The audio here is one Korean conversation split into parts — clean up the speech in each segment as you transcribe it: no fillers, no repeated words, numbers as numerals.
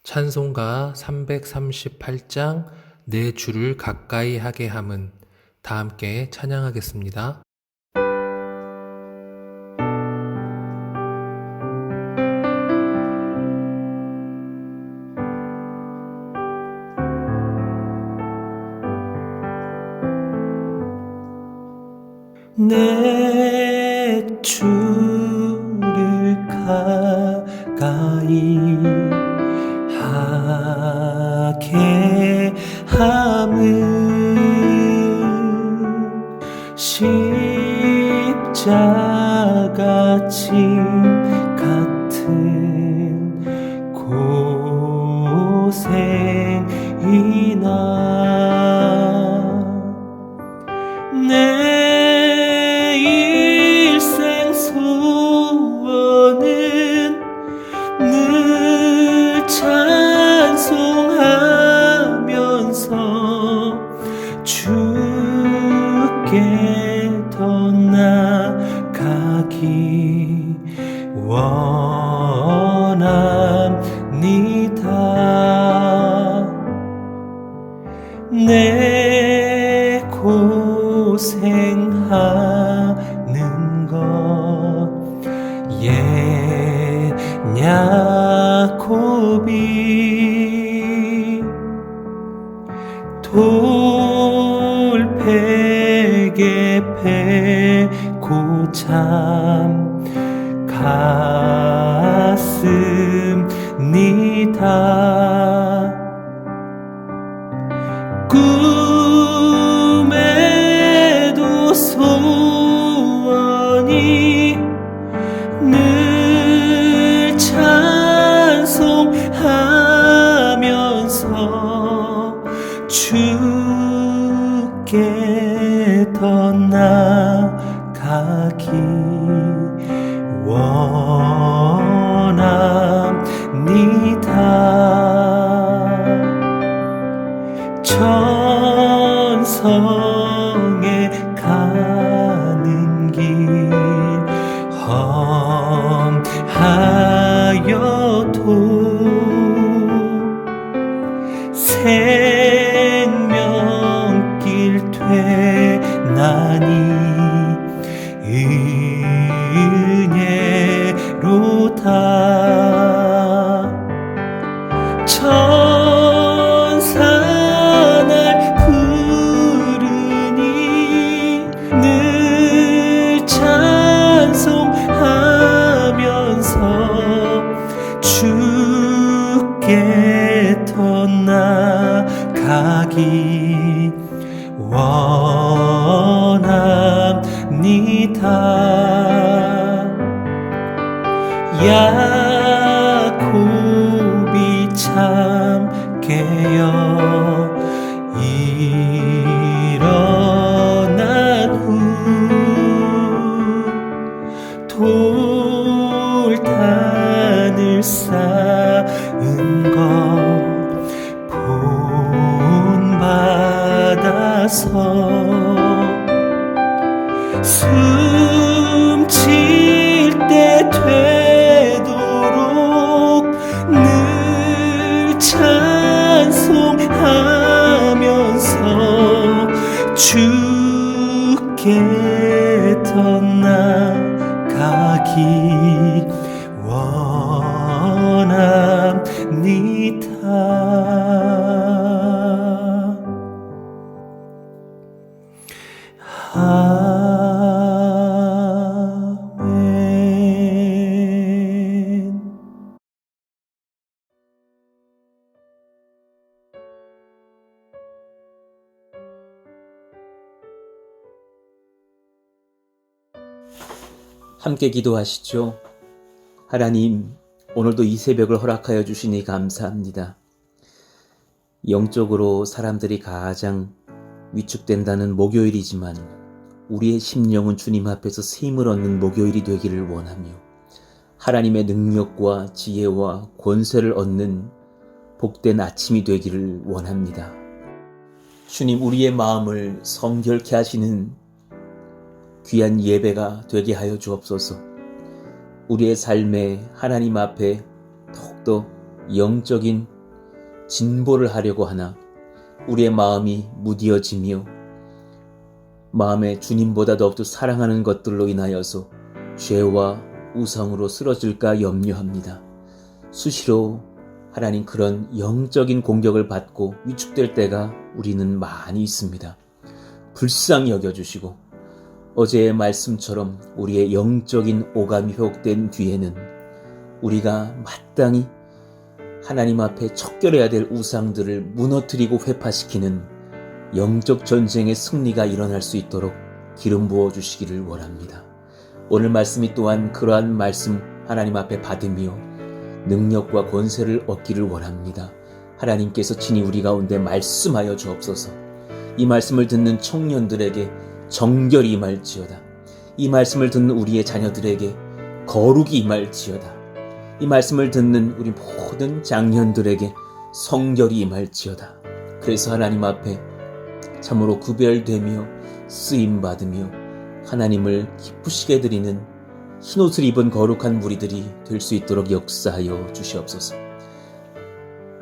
찬송가 338장 내 주를 가까이 하게 함은 다 함께 찬양하겠습니다. 내 주를 가까이 하게 함은 십자가 짐 같은 고생이나 내 일생 소원은 늘 찬송하면서 주께 더 나아가기 원합니다. 내 고생하는 것 야곱이 돌베개 베고 잠 갔습니다. 꿈에도 소원이 늘 찬송하면서 주께 더 나아가기 원합니다. 천성에 가는 길 험하여도 생명길 되나니 은혜로다. 천사 날 부르니 늘 찬송하면서 주께 더 나아가기 원합니다. 야곱이 참 깨어 일어난 후 돌단을 쌓은 것 본받아서 숨쉴 때 되도록 늘 찬송하면서 주께 더 나아가기 원합니다. 아멘. 함께 기도하시죠. 하나님, 오늘도 이 새벽을 허락하여 주시니 감사합니다. 영적으로 사람들이 가장 위축된다는 목요일이지만 우리의 심령은 주님 앞에서 쉼을 얻는 목요일이 되기를 원하며 하나님의 능력과 지혜와 권세를 얻는 복된 아침이 되기를 원합니다. 주님, 우리의 마음을 성결케 하시는 귀한 예배가 되게 하여 주옵소서. 우리의 삶에 하나님 앞에 더욱더 영적인 진보를 하려고 하나 우리의 마음이 무디어지며 마음에 주님보다 더욱더 사랑하는 것들로 인하여서 죄와 우상으로 쓰러질까 염려합니다. 수시로 하나님 그런 영적인 공격을 받고 위축될 때가 우리는 많이 있습니다. 불쌍히 여겨주시고 어제의 말씀처럼 우리의 영적인 오감이 회복된 뒤에는 우리가 마땅히 하나님 앞에 척결해야 될 우상들을 무너뜨리고 회파시키는 영적 전쟁의 승리가 일어날 수 있도록 기름 부어주시기를 원합니다. 오늘 말씀이 또한 그러한 말씀 하나님 앞에 받으며 능력과 권세를 얻기를 원합니다. 하나님께서 친히 우리 가운데 말씀하여 주옵소서. 이 말씀을 듣는 청년들에게 정결이 임할지어다. 이 말씀을 듣는 우리의 자녀들에게 거룩이 임할지어다. 이 말씀을 듣는 우리 모든 장년들에게 성결이 임할지어다. 그래서 하나님 앞에 참으로 구별되며 쓰임받으며 하나님을 기쁘시게 드리는 흰옷을 입은 거룩한 무리들이 될 수 있도록 역사하여 주시옵소서.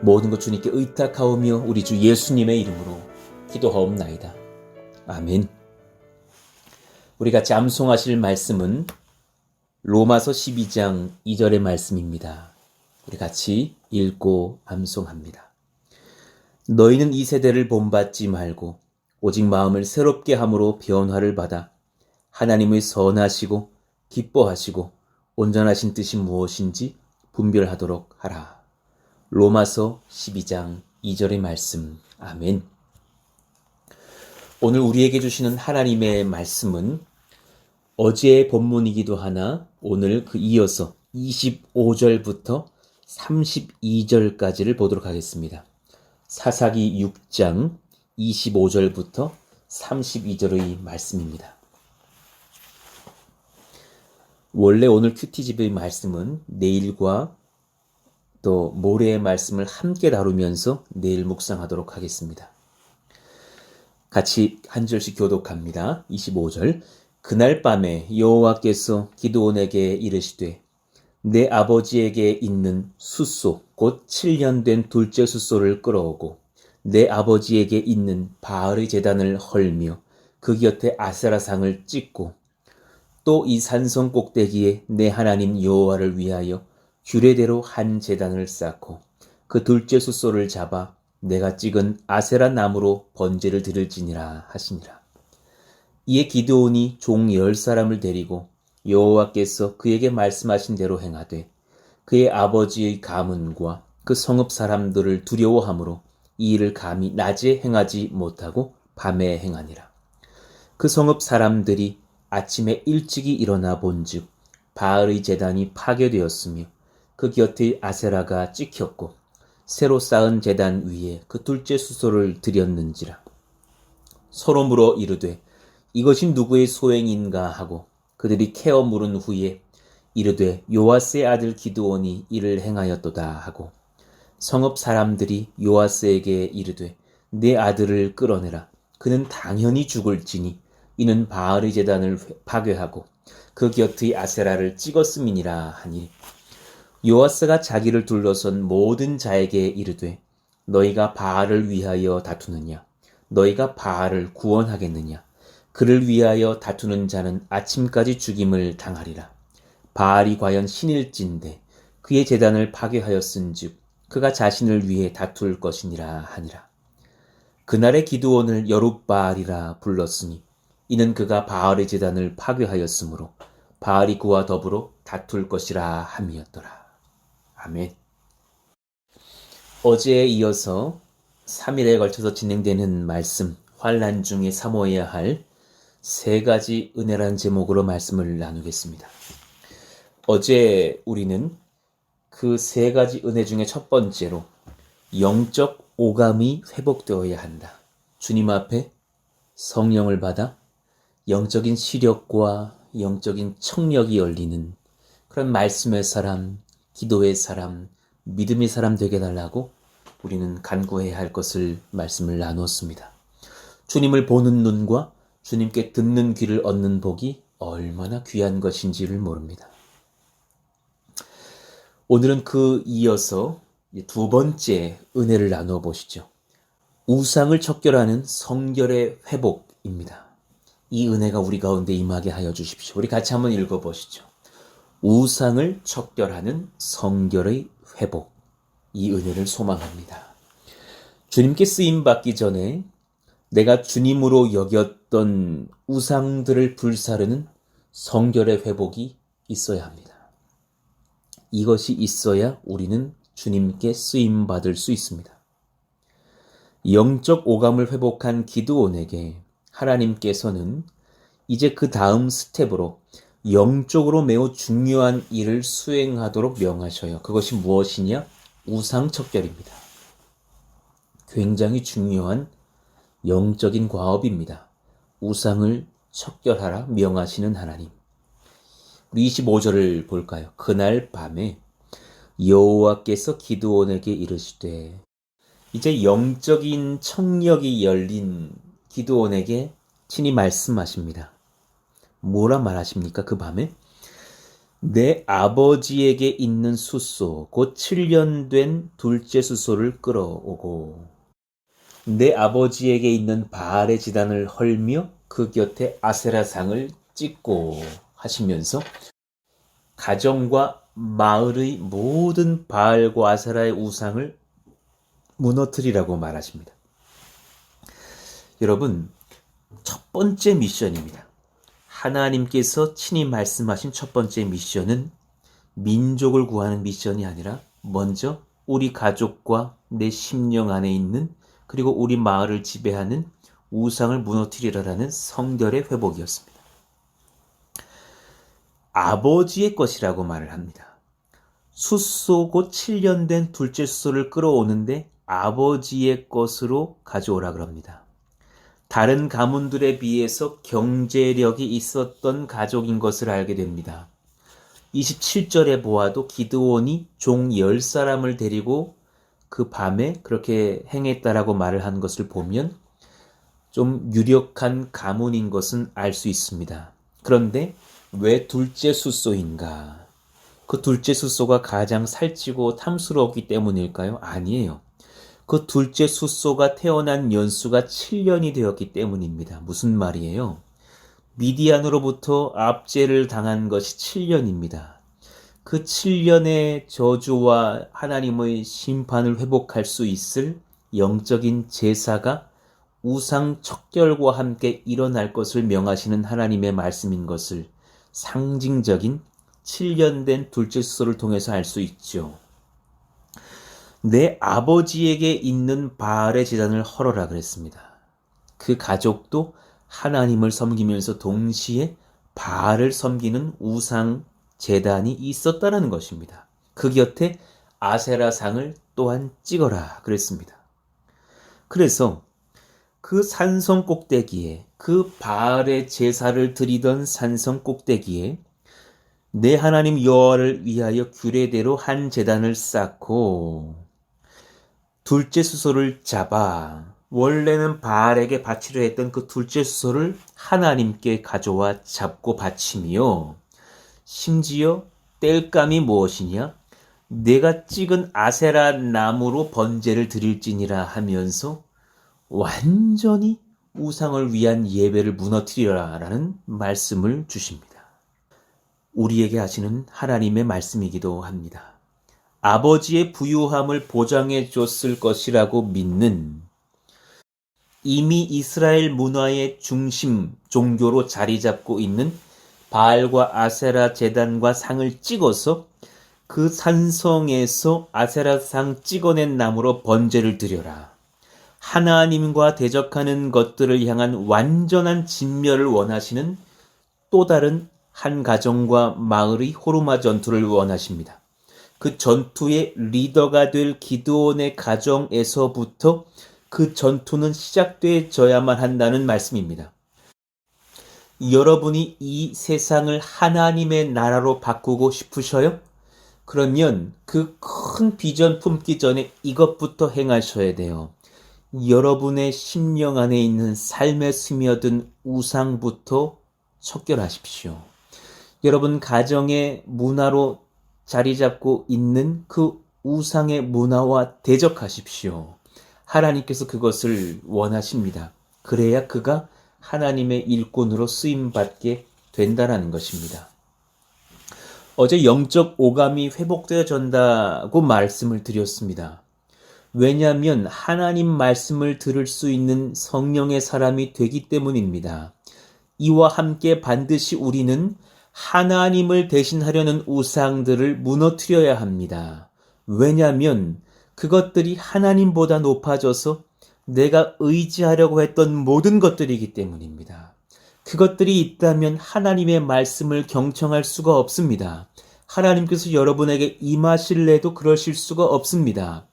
모든 것 주님께 의탁하오며 우리 주 예수님의 이름으로 기도하옵나이다. 아멘. 우리 같이 암송하실 말씀은 로마서 12장 2절의 말씀입니다. 우리 같이 읽고 암송합니다. 너희는 이 세대를 본받지 말고 오직 마음을 새롭게 함으로 변화를 받아 하나님의 선하시고 기뻐하시고 온전하신 뜻이 무엇인지 분별하도록 하라. 로마서 12장 2절의 말씀. 아멘. 오늘 우리에게 주시는 하나님의 말씀은 어제의 본문이기도 하나 오늘 그 이어서 25절부터 32절까지를 보도록 하겠습니다. 사사기 6장 25절부터 32절의 말씀입니다. 원래 오늘 큐티집의 말씀은 내일과 또 모레의 말씀을 함께 다루면서 내일 묵상하도록 하겠습니다. 같이 한 절씩 교독합니다. 25절. 그날 밤에 여호와께서 기드온에게 이르시되 내 아버지에게 있는 숫소 곧 7년 된 둘째 숫소를 끌어오고 내 아버지에게 있는 바알의 제단을 헐며 그 곁에 아세라상을 찍고 또 이 산성 꼭대기에 내 하나님 여호와를 위하여 규례대로 한 제단을 쌓고 그 둘째 숫소를 잡아 내가 찍은 아세라 나무로 번제를 드릴지니라 하시니라. 이에 기드온이 종 10사람을 데리고 여호와께서 그에게 말씀하신 대로 행하되 그의 아버지의 가문과 그 성읍 사람들을 두려워하므로 이 일을 감히 낮에 행하지 못하고 밤에 행하니라. 그 성읍 사람들이 아침에 일찍이 일어나 본즉 바알의 제단이 파괴되었으며 그 곁의 아세라가 찍혔고 새로 쌓은 제단 위에 그 둘째 숫소를 드렸는지라. 서로 물어 이르되 이것이 누구의 소행인가 하고 그들이 캐어 물은 후에 이르되 요아스의 아들 기드온이 이를 행하였도다 하고 성읍 사람들이 요아스에게 이르되 내 아들을 끌어내라. 그는 당연히 죽을지니 이는 바알의 제단을 파괴하고 그 곁의 아세라를 찍었음이니라 하니 요아스가 자기를 둘러선 모든 자에게 이르되 너희가 바알을 위하여 다투느냐? 너희가 바알을 구원하겠느냐? 그를 위하여 다투는 자는 아침까지 죽임을 당하리라. 바알이 과연 신일진데 그의 제단을 파괴하였은즉 그가 자신을 위해 다툴 것이니라 하니라. 그날의 기드온을 여룻바알이라 불렀으니 이는 그가 바알의 제단을 파괴하였으므로 바알이 그와 더불어 다툴 것이라 함이었더라. 아멘. 어제에 이어서 3일에 걸쳐서 진행되는 말씀, 환난 중에 사모해야 할 3가지 은혜라는 제목으로 말씀을 나누겠습니다. 어제 우리는 그 3가지 은혜 중에 첫 번째로 영적 오감이 회복되어야 한다. 주님 앞에 성령을 받아 영적인 시력과 영적인 청력이 열리는 그런 말씀의 사람, 기도의 사람, 믿음의 사람 되게 해달라고 우리는 간구해야 할 것을 말씀을 나누었습니다. 주님을 보는 눈과 주님께 듣는 귀를 얻는 복이 얼마나 귀한 것인지를 모릅니다. 오늘은 그 이어서 두 번째 은혜를 나누어 보시죠. 우상을 척결하는 성결의 회복입니다. 이 은혜가 우리 가운데 임하게 하여 주십시오. 우리 같이 한번 읽어보시죠. 우상을 척결하는 성결의 회복. 이 은혜를 소망합니다. 주님께 쓰임받기 전에 내가 주님으로 여겼던 우상들을 불사르는 성결의 회복이 있어야 합니다. 이것이 있어야 우리는 주님께 쓰임받을 수 있습니다. 영적 오감을 회복한 기드온에게 하나님께서는 이제 그 다음 스텝으로 영적으로 매우 중요한 일을 수행하도록 명하셔요. 그것이 무엇이냐? 우상척결입니다. 굉장히 중요한 영적인 과업입니다. 우상을 척결하라 명하시는 하나님. 우리 25절을 볼까요? 그날 밤에 여호와께서 기드온에게 이르시되, 이제 영적인 청력이 열린 기드온에게 친히 말씀하십니다. 뭐라 말하십니까? 그 밤에 내 아버지에게 있는 숫소 곧 7년 된 둘째 숫소를 끌어오고 내 아버지에게 있는 바알의 지단을 헐며 그 곁에 아세라상을 찍고 하시면서 가정과 마을의 모든 바알과 아세라의 우상을 무너뜨리라고 말하십니다. 여러분, 첫 번째 미션입니다. 하나님께서 친히 말씀하신 첫 번째 미션은 민족을 구하는 미션이 아니라 먼저 우리 가족과 내 심령 안에 있는 그리고 우리 마을을 지배하는 우상을 무너뜨리라라는 성결의 회복이었습니다. 아버지의 것이라고 말을 합니다. 숫소 곧 7년 된 둘째 숫소를 끌어오는데 아버지의 것으로 가져오라 그럽니다. 다른 가문들에 비해서 경제력이 있었던 가족인 것을 알게 됩니다. 27절에 보아도 기드온이 종 10사람을 데리고 그 밤에 그렇게 행했다라고 말을 한 것을 보면 좀 유력한 가문인 것은 알 수 있습니다. 그런데 왜 둘째 숫소인가? 그 둘째 숫소가 가장 살찌고 탐스러웠기 때문일까요? 아니에요. 그 둘째 숫소가 태어난 연수가 7년이 되었기 때문입니다. 무슨 말이에요? 미디안으로부터 압제를 당한 것이 7년입니다. 그 7년의 저주와 하나님의 심판을 회복할 수 있을 영적인 제사가 우상 척결과 함께 일어날 것을 명하시는 하나님의 말씀인 것을 상징적인 7년 된 둘째 숫소를 통해서 알 수 있죠. 내 아버지에게 있는 바알의 제단을 헐어라 그랬습니다. 그 가족도 하나님을 섬기면서 동시에 바알을 섬기는 우상 제단이 있었다는 것입니다. 그 곁에 아세라상을 또한 찍어라 그랬습니다. 그래서 그 산성 꼭대기에 그 바알의 제사를 드리던 산성 꼭대기에 내 하나님 여호와를 위하여 규례대로 한 제단을 쌓고 둘째 수소를 잡아 원래는 바알에게 바치려 했던 그 둘째 수소를 하나님께 가져와 잡고 바치며 심지어 뗄감이 무엇이냐? 내가 찍은 아세라 나무로 번제를 드릴지니라 하면서 완전히 우상을 위한 예배를 무너뜨리라라는 말씀을 주십니다. 우리에게 하시는 하나님의 말씀이기도 합니다. 아버지의 부유함을 보장해 줬을 것이라고 믿는 이미 이스라엘 문화의 중심 종교로 자리 잡고 있는 바알과 아세라 제단과 상을 찍어서 그 산성에서 아세라 상 찍어낸 나무로 번제를 드려라. 하나님과 대적하는 것들을 향한 완전한 진멸을 원하시는 또 다른 한 가정과 마을의 호르마 전투를 원하십니다. 그 전투의 리더가 될 기드온의 가정에서부터 그 전투는 시작되어야만 한다는 말씀입니다. 여러분이 이 세상을 하나님의 나라로 바꾸고 싶으셔요? 그러면 그 큰 비전 품기 전에 이것부터 행하셔야 돼요. 여러분의 심령 안에 있는 삶에 스며든 우상부터 척결하십시오. 여러분 가정의 문화로 자리 잡고 있는 그 우상의 문화와 대적하십시오. 하나님께서 그것을 원하십니다. 그래야 그가 하나님의 일꾼으로 쓰임받게 된다는 것입니다. 어제 영적 오감이 회복되어진다고 말씀을 드렸습니다. 왜냐하면 하나님 말씀을 들을 수 있는 성령의 사람이 되기 때문입니다. 이와 함께 반드시 우리는 하나님을 대신하려는 우상들을 무너뜨려야 합니다. 왜냐하면 그것들이 하나님보다 높아져서 내가 의지하려고 했던 모든 것들이기 때문입니다. 그것들이 있다면 하나님의 말씀을 경청할 수가 없습니다. 하나님께서 여러분에게 임하실래도 그러실 수가 없습니다.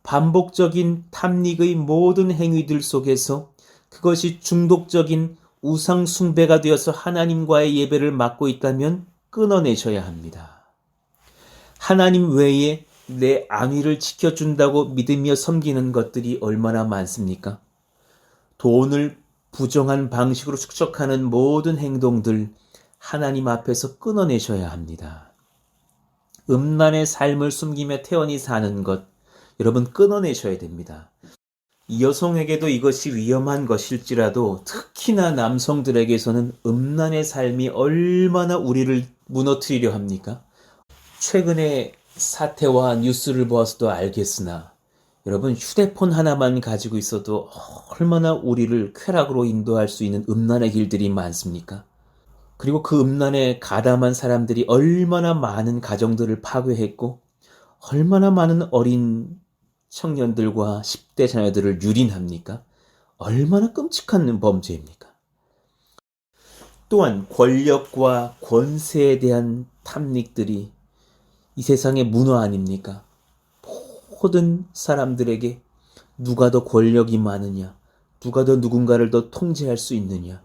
반복적인 탐닉의 모든 행위들 속에서 그것이 중독적인 우상 숭배가 되어서 하나님과의 예배를 막고 있다면 끊어내셔야 합니다. 하나님 외에 내 안위를 지켜준다고 믿으며 섬기는 것들이 얼마나 많습니까? 돈을 부정한 방식으로 축적하는 모든 행동들 하나님 앞에서 끊어내셔야 합니다. 음란의 삶을 숨기며 태연히 사는 것 여러분 끊어내셔야 됩니다. 여성에게도 이것이 위험한 것일지라도 특히나 남성들에게서는 음란의 삶이 얼마나 우리를 무너뜨리려 합니까? 최근에 사태와 뉴스를 보아서도 알겠으나 여러분 휴대폰 하나만 가지고 있어도 얼마나 우리를 쾌락으로 인도할 수 있는 음란의 길들이 많습니까? 그리고 그 음란에 가담한 사람들이 얼마나 많은 가정들을 파괴했고 얼마나 많은 어린 청년들과 10대 자녀들을 유린합니까? 얼마나 끔찍한 범죄입니까? 또한 권력과 권세에 대한 탐닉들이 이 세상의 문화 아닙니까? 모든 사람들에게 누가 더 권력이 많으냐, 누가 더 누군가를 더 통제할 수 있느냐,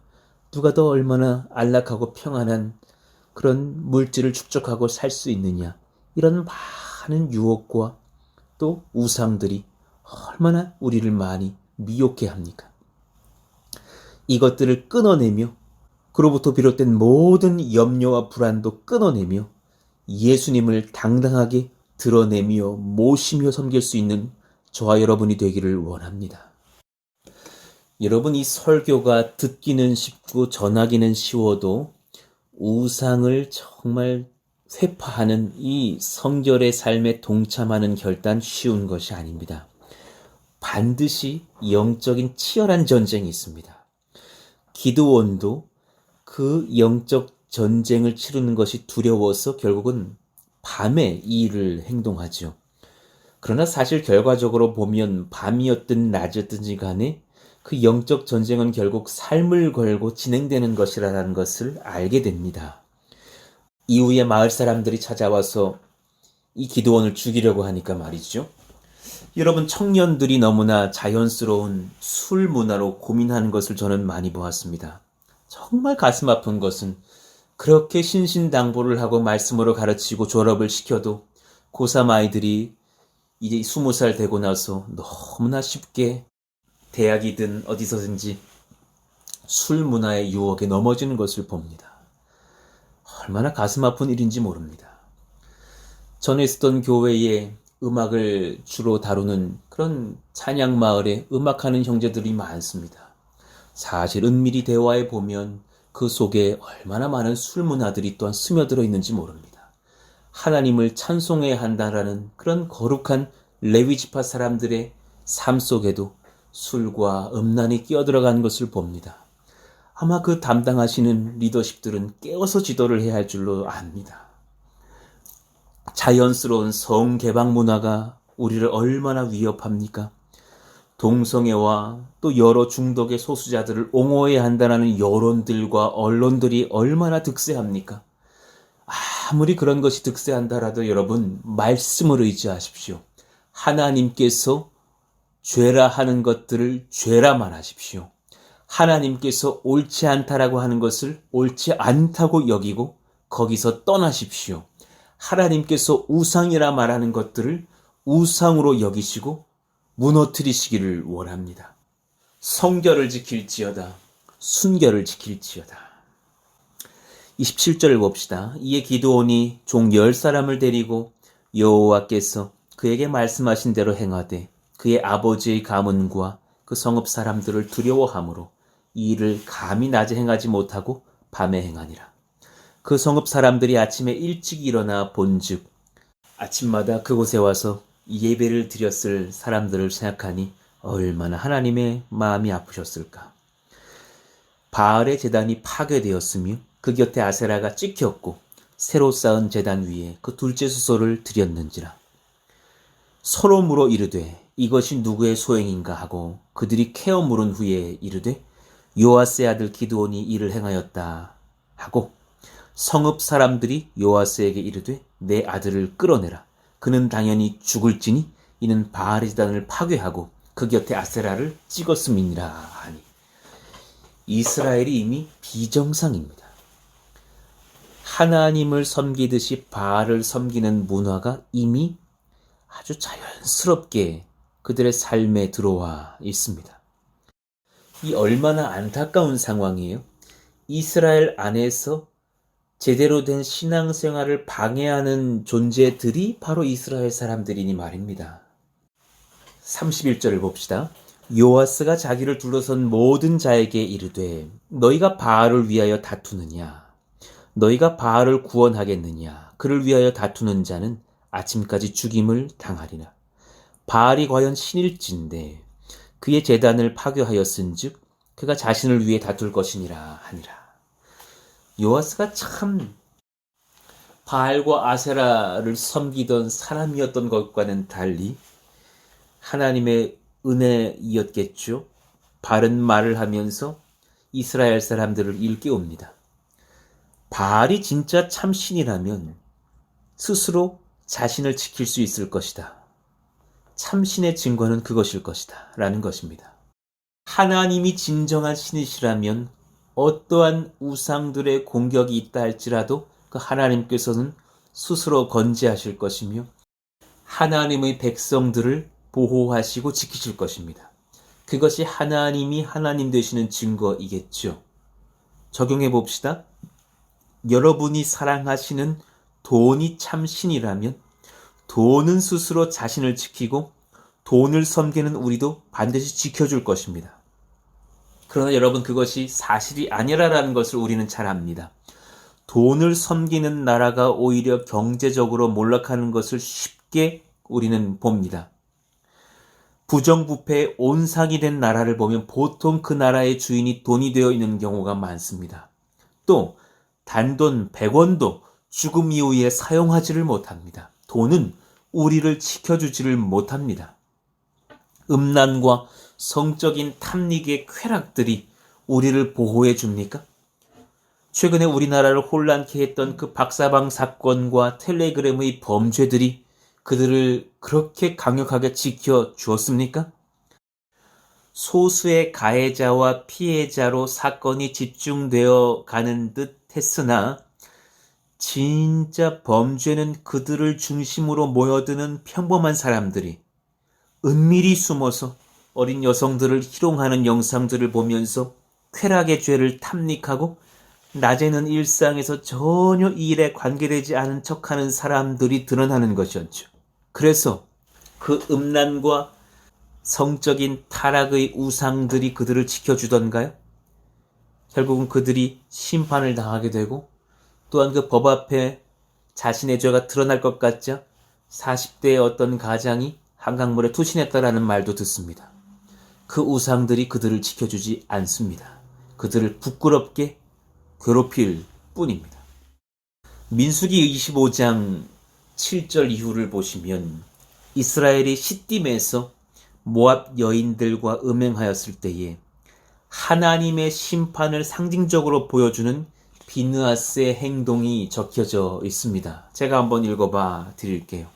누가 더 얼마나 안락하고 평안한 그런 물질을 축적하고 살 수 있느냐, 이런 많은 유혹과 또 우상들이 얼마나 우리를 많이 미혹해 합니까? 이것들을 끊어내며 그로부터 비롯된 모든 염려와 불안도 끊어내며 예수님을 당당하게 드러내며 모시며 섬길 수 있는 저와 여러분이 되기를 원합니다. 여러분, 이 설교가 듣기는 쉽고 전하기는 쉬워도 우상을 정말 회파하는 이 성결의 삶에 동참하는 결단 쉬운 것이 아닙니다. 반드시 영적인 치열한 전쟁이 있습니다. 기드온도 그 영적 전쟁을 치르는 것이 두려워서 결국은 밤에 이 일을 행동하죠. 그러나 사실 결과적으로 보면 밤이었든 낮이었든지 간에 그 영적 전쟁은 결국 삶을 걸고 진행되는 것이라는 것을 알게 됩니다. 이후에 마을 사람들이 찾아와서 이 기드온을 죽이려고 하니까 말이죠. 여러분, 청년들이 너무나 자연스러운 술 문화로 고민하는 것을 저는 많이 보았습니다. 정말 가슴 아픈 것은 그렇게 신신당부를 하고 말씀으로 가르치고 졸업을 시켜도 고3 아이들이 이제 20살 되고 나서 너무나 쉽게 대학이든 어디서든지 술 문화의 유혹에 넘어지는 것을 봅니다. 얼마나 가슴 아픈 일인지 모릅니다. 전에 있었던 교회에 음악을 주로 다루는 그런 찬양 마을에 음악하는 형제들이 많습니다. 사실 은밀히 대화해 보면 그 속에 얼마나 많은 술 문화들이 또한 스며들어 있는지 모릅니다. 하나님을 찬송해야 한다라는 그런 거룩한 레위 지파 사람들의 삶 속에도 술과 음란이 끼어들어간 것을 봅니다. 아마 그 담당하시는 리더십들은 깨어서 지도를 해야 할 줄로 압니다. 자연스러운 성개방 문화가 우리를 얼마나 위협합니까? 동성애와 또 여러 중독의 소수자들을 옹호해야 한다는 여론들과 언론들이 얼마나 득세합니까? 아무리 그런 것이 득세한다라도 여러분, 말씀을 의지하십시오. 하나님께서 죄라 하는 것들을 죄라만 하십시오. 하나님께서 옳지 않다라고 하는 것을 옳지 않다고 여기고 거기서 떠나십시오. 하나님께서 우상이라 말하는 것들을 우상으로 여기시고 무너뜨리시기를 원합니다. 성결을 지킬지어다. 순결을 지킬지어다. 27절을 봅시다. 이에 기드온이 종 10사람을 데리고 여호와께서 그에게 말씀하신 대로 행하되 그의 아버지의 가문과 그 성읍 사람들을 두려워하므로 이 일을 감히 낮에 행하지 못하고 밤에 행하니라. 그 성읍 사람들이 아침에 일찍 일어나 본즉 아침마다 그곳에 와서 예배를 드렸을 사람들을 생각하니 얼마나 하나님의 마음이 아프셨을까. 바알의 제단이 파괴되었으며 그 곁에 아세라가 찍혔고 새로 쌓은 제단 위에 그 둘째 수소를 드렸는지라. 서로 물어 이르되 이것이 누구의 소행인가 하고 그들이 캐어 물은 후에 이르되 요아스의 아들 기드온이 이를 행하였다 하고 성읍 사람들이 요아스에게 이르되 내 아들을 끌어내라. 그는 당연히 죽을지니 이는 바알의 제단을 파괴하고 그 곁에 아세라를 찍었음이니라 하니. 이스라엘이 이미 비정상입니다. 하나님을 섬기듯이 바알을 섬기는 문화가 이미 아주 자연스럽게 그들의 삶에 들어와 있습니다. 이 얼마나 안타까운 상황이에요. 이스라엘 안에서 제대로 된 신앙생활을 방해하는 존재들이 바로 이스라엘 사람들이니 말입니다. 31절을 봅시다. 요아스가 자기를 둘러선 모든 자에게 이르되 너희가 바알을 위하여 다투느냐? 너희가 바알을 구원하겠느냐? 그를 위하여 다투는 자는 아침까지 죽임을 당하리라. 바알이 과연 신일진데 그의 제단을 파괴하였은즉 그가 자신을 위해 다툴 것이니라 하니라. 요아스가 참 바알과 아세라를 섬기던 사람이었던 것과는 달리 하나님의 은혜이었겠죠. 바른 말을 하면서 이스라엘 사람들을 일깨웁니다. 바알이 진짜 참 신이라면 스스로 자신을 지킬 수 있을 것이다. 참신의 증거는 그것일 것이다. 라는 것입니다. 하나님이 진정한 신이시라면 어떠한 우상들의 공격이 있다 할지라도 그 하나님께서는 스스로 건재하실 것이며 하나님의 백성들을 보호하시고 지키실 것입니다. 그것이 하나님이 하나님 되시는 증거이겠죠. 적용해 봅시다. 여러분이 사랑하시는 돈이 참 신이라면 돈은 스스로 자신을 지키고 돈을 섬기는 우리도 반드시 지켜줄 것입니다. 그러나 여러분 그것이 사실이 아니라는 것을 우리는 잘 압니다. 돈을 섬기는 나라가 오히려 경제적으로 몰락하는 것을 쉽게 우리는 봅니다. 부정부패의 온상이 된 나라를 보면 보통 그 나라의 주인이 돈이 되어 있는 경우가 많습니다. 또 단돈 100원도 죽음 이후에 사용하지를 못합니다. 돈은 우리를 지켜주지를 못합니다. 음란과 성적인 탐닉의 쾌락들이 우리를 보호해 줍니까? 최근에 우리나라를 혼란케 했던 그 박사방 사건과 텔레그램의 범죄들이 그들을 그렇게 강력하게 지켜주었습니까? 소수의 가해자와 피해자로 사건이 집중되어 가는 듯 했으나 진짜 범죄는 그들을 중심으로 모여드는 평범한 사람들이 은밀히 숨어서 어린 여성들을 희롱하는 영상들을 보면서 쾌락의 죄를 탐닉하고 낮에는 일상에서 전혀 이 일에 관계되지 않은 척하는 사람들이 드러나는 것이었죠. 그래서 그 음란과 성적인 타락의 우상들이 그들을 지켜주던가요? 결국은 그들이 심판을 당하게 되고 또한 그 법 앞에 자신의 죄가 드러날 것 같자 40대의 어떤 가장이 한강물에 투신했다라는 말도 듣습니다. 그 우상들이 그들을 지켜주지 않습니다. 그들을 부끄럽게 괴롭힐 뿐입니다. 민수기 25장 7절 이후를 보시면 이스라엘이 시딤에서 모압 여인들과 음행하였을 때에 하나님의 심판을 상징적으로 보여주는 비느하스의 행동이 적혀져 있습니다. 제가 한번 읽어봐 드릴게요.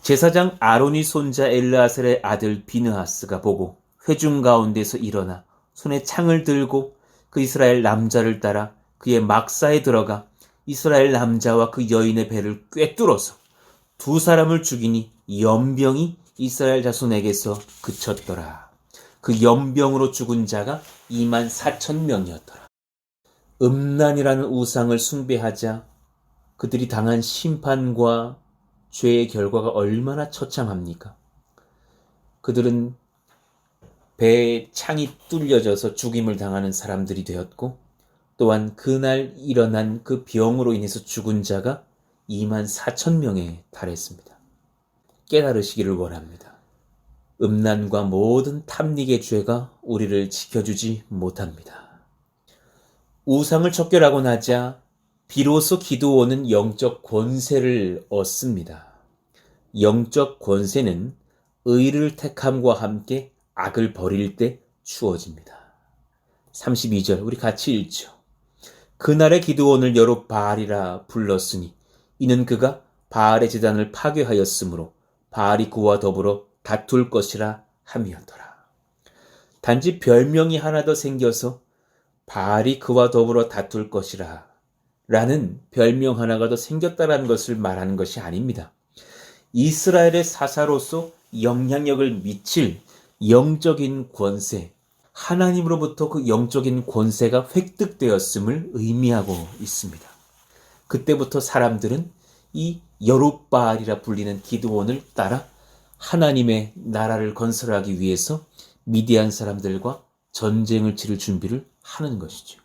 제사장 아론이 손자 엘르아셀의 아들 비느하스가 보고 회중 가운데서 일어나 손에 창을 들고 그 이스라엘 남자를 따라 그의 막사에 들어가 이스라엘 남자와 그 여인의 배를 꿰뚫어서 두 사람을 죽이니 연병이 이스라엘 자손에게서 그쳤더라. 그 연병으로 죽은 자가 24,000명이었더라. 음란이라는 우상을 숭배하자 그들이 당한 심판과 죄의 결과가 얼마나 처참합니까? 그들은 배에 창이 뚫려져서 죽임을 당하는 사람들이 되었고, 또한 그날 일어난 그 병으로 인해서 죽은 자가 24,000명에 달했습니다. 깨달으시기를 원합니다. 음란과 모든 탐닉의 죄가 우리를 지켜주지 못합니다. 우상을 척결하고 나자 비로소 기드온은 영적 권세를 얻습니다. 영적 권세는 의를 택함과 함께 악을 버릴 때 주어집니다. 32절 우리 같이 읽죠. 그날의 기드온을 여룻바알이라 불렀으니 이는 그가 바알의 제단을 파괴하였으므로 바알이 그와 더불어 다툴 것이라 함이었더라. 단지 별명이 하나 더 생겨서 바알이 그와 더불어 다툴 것이라 라는 별명 하나가 더 생겼다라는 것을 말하는 것이 아닙니다. 이스라엘의 사사로서 영향력을 미칠 영적인 권세, 하나님으로부터 그 영적인 권세가 획득되었음을 의미하고 있습니다. 그때부터 사람들은 이 여룻바알이라 불리는 기드온을 따라 하나님의 나라를 건설하기 위해서 미디안 사람들과 전쟁을 치를 준비를 하는 것이죠.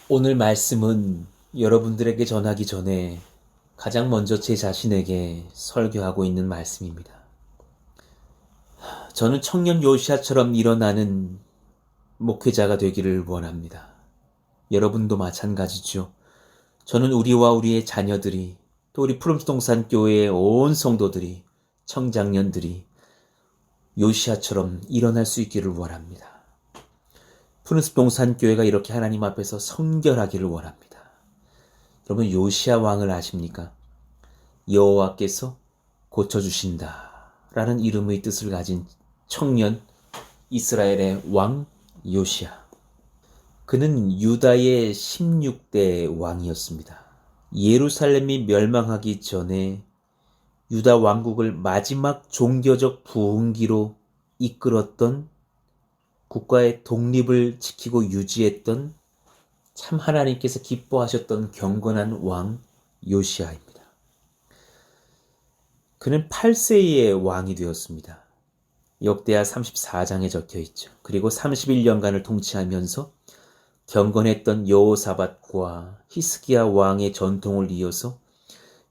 오늘 말씀은 여러분들에게 전하기 전에 가장 먼저 제 자신에게 설교하고 있는 말씀입니다. 저는 청년 요시아처럼 일어나는 목회자가 되기를 원합니다. 여러분도 마찬가지죠. 저는 우리와 우리의 자녀들이 또 우리 푸른동산 교회의 온 성도들이 청장년들이 요시아처럼 일어날 수 있기를 원합니다. 푸른동산 교회가 이렇게 하나님 앞에서 성결하기를 원합니다. 여러분 요시아 왕을 아십니까? 여호와께서 고쳐주신다 라는 이름의 뜻을 가진 청년 이스라엘의 왕 요시아. 그는 유다의 16대 왕이었습니다. 예루살렘이 멸망하기 전에 유다 왕국을 마지막 종교적 부흥기로 이끌었던, 국가의 독립을 지키고 유지했던 참 하나님께서 기뻐하셨던 경건한 왕 요시아입니다. 그는 8세의 왕이 되었습니다. 역대하 34장에 적혀 있죠. 그리고 31년간을 통치하면서 경건했던 여호사밧과 히스기야 왕의 전통을 이어서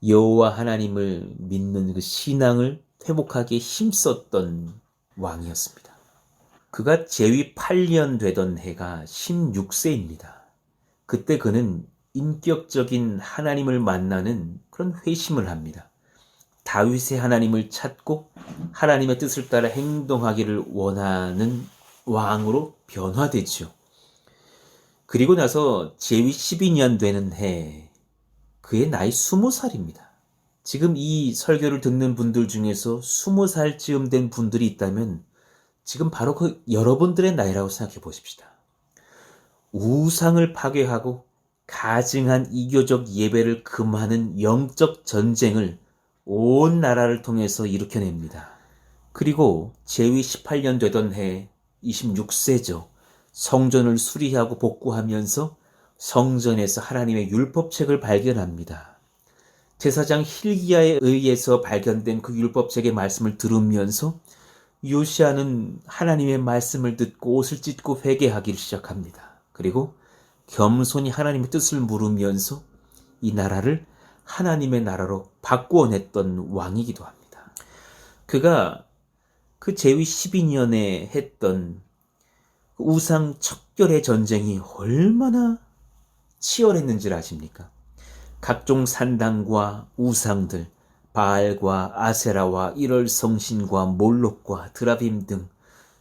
여호와 하나님을 믿는 그 신앙을 회복하기에 힘썼던 왕이었습니다. 그가 재위 8년 되던 해가 16세입니다. 그때 그는 인격적인 하나님을 만나는 그런 회심을 합니다. 다윗의 하나님을 찾고 하나님의 뜻을 따라 행동하기를 원하는 왕으로 변화되죠. 그리고 나서 재위 12년 되는 해, 그의 나이 20살입니다. 지금 이 설교를 듣는 분들 중에서 20살쯤 된 분들이 있다면 지금 바로 그 여러분들의 나이라고 생각해 보십시다. 우상을 파괴하고 가증한 이교적 예배를 금하는 영적 전쟁을 온 나라를 통해서 일으켜냅니다. 그리고 재위 18년 되던 해 26세죠. 성전을 수리하고 복구하면서 성전에서 하나님의 율법책을 발견합니다. 제사장 힐기야에 의해서 발견된 그 율법책의 말씀을 들으면서 요시아는 하나님의 말씀을 듣고 옷을 찢고 회개하기를 시작합니다. 그리고 겸손히 하나님의 뜻을 물으면서 이 나라를 하나님의 나라로 바꾸어냈던 왕이기도 합니다. 그가 그 재위 12년에 했던 우상 척결의 전쟁이 얼마나 치열했는지를 아십니까? 각종 산당과 우상들, 바알과 아세라와 일월성신과 몰록과 드라빔 등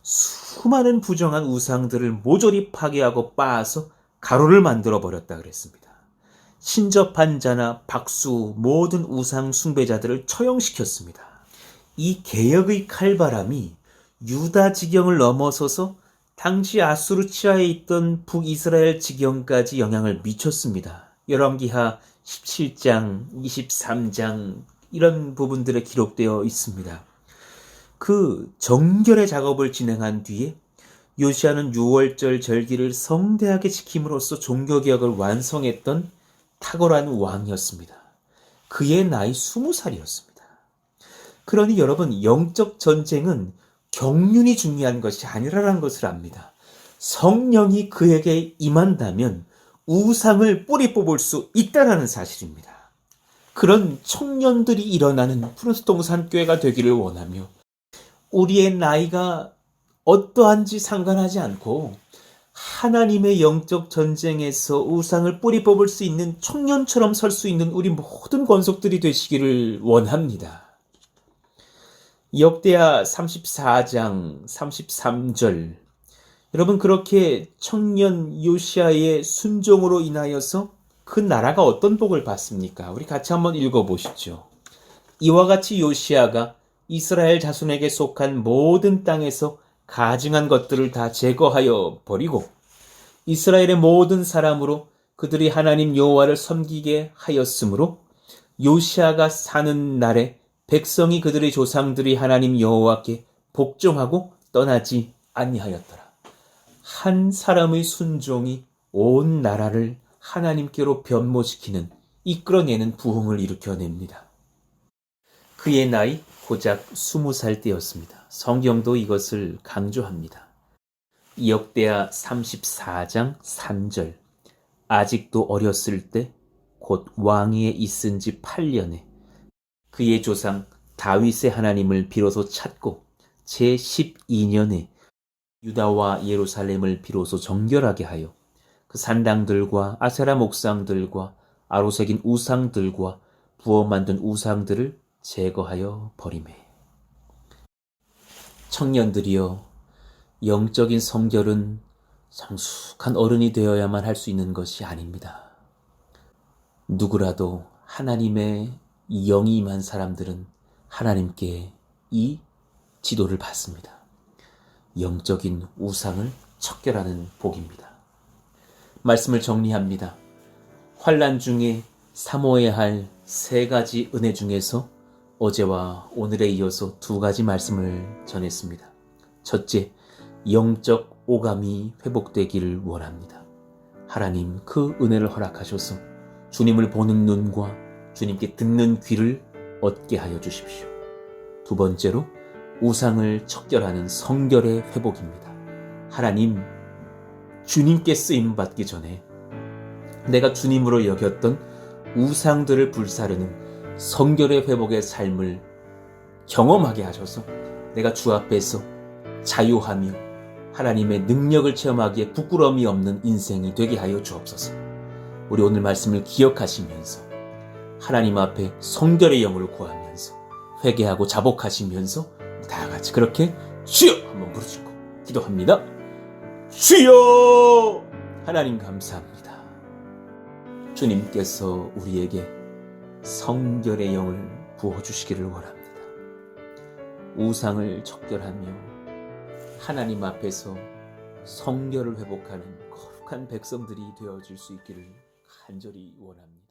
수많은 부정한 우상들을 모조리 파괴하고 빻아서 가루를 만들어 버렸다 그랬습니다. 신접한 자나 박수 모든 우상 숭배자들을 처형시켰습니다. 이 개혁의 칼바람이 유다 지경을 넘어서서 당시 아수르 치하에 있던 북이스라엘 지경까지 영향을 미쳤습니다. 열왕기하 17장, 23장 이런 부분들에 기록되어 있습니다. 그 정결의 작업을 진행한 뒤에 요시아는 6월절 절기를 성대하게 지킴으로써 종교개혁을 완성했던 탁월한 왕이었습니다. 그의 나이 20살이었습니다. 그러니 여러분, 영적 전쟁은 경륜이 중요한 것이 아니라는 것을 압니다. 성령이 그에게 임한다면 우상을 뿌리 뽑을 수 있다는 사실입니다. 그런 청년들이 일어나는 푸른동산교회가 되기를 원하며, 우리의 나이가 어떠한지 상관하지 않고 하나님의 영적 전쟁에서 우상을 뿌리 뽑을 수 있는 청년처럼 설 수 있는 우리 모든 권속들이 되시기를 원합니다. 역대하 34장 33절, 여러분, 그렇게 청년 요시아의 순종으로 인하여서 그 나라가 어떤 복을 받습니까? 우리 같이 한번 읽어보시죠. 이와 같이 요시아가 이스라엘 자손에게 속한 모든 땅에서 가증한 것들을 다 제거하여 버리고 이스라엘의 모든 사람으로 그들이 하나님 여호와를 섬기게 하였으므로 요시아가 사는 날에 백성이 그들의 조상들이 하나님 여호와께 복종하고 떠나지 아니하였더라. 한 사람의 순종이 온 나라를 하나님께로 변모시키는, 이끌어내는 부흥을 일으켜냅니다. 그의 나이 고작 20살 때였습니다. 성경도 이것을 강조합니다. 역대하 34장 3절, 아직도 어렸을 때 곧 왕위에 있은 지 8년에 그의 조상 다윗의 하나님을 비로소 찾고 제12년에 유다와 예루살렘을 비로소 정결하게 하여 그 산당들과 아세라 목상들과 아로새긴 우상들과 부어 만든 우상들을 제거하여 버리매. 청년들이여, 영적인 성결은 성숙한 어른이 되어야만 할 수 있는 것이 아닙니다. 누구라도 하나님의 영이 임한 사람들은 하나님께 이 지도를 받습니다. 영적인 우상을 척결하는 복입니다. 말씀을 정리합니다. 환난 중에 사모해야 할 3가지 은혜 중에서 어제와 오늘에 이어서 2가지 말씀을 전했습니다. 첫째, 영적 오감이 회복되기를 원합니다. 하나님 그 은혜를 허락하셔서 주님을 보는 눈과 주님께 듣는 귀를 얻게 하여 주십시오. 2번째로, 우상을 척결하는 성결의 회복입니다. 하나님, 주님께 쓰임받기 전에 내가 주님으로 여겼던 우상들을 불사르는 성결의 회복의 삶을 경험하게 하셔서 내가 주 앞에서 자유하며 하나님의 능력을 체험하기에 부끄러움이 없는 인생이 되게 하여 주옵소서. 우리 오늘 말씀을 기억하시면서 하나님 앞에 성결의 영을 구하면서 회개하고 자복하시면서 다 같이 그렇게 주여 한번 부르시고 기도합니다. 주여! 하나님 감사합니다. 주님께서 우리에게 성결의 영을 부어주시기를 원합니다. 우상을 척결하며 하나님 앞에서 성결을 회복하는 거룩한 백성들이 되어질 수 있기를 간절히 원합니다.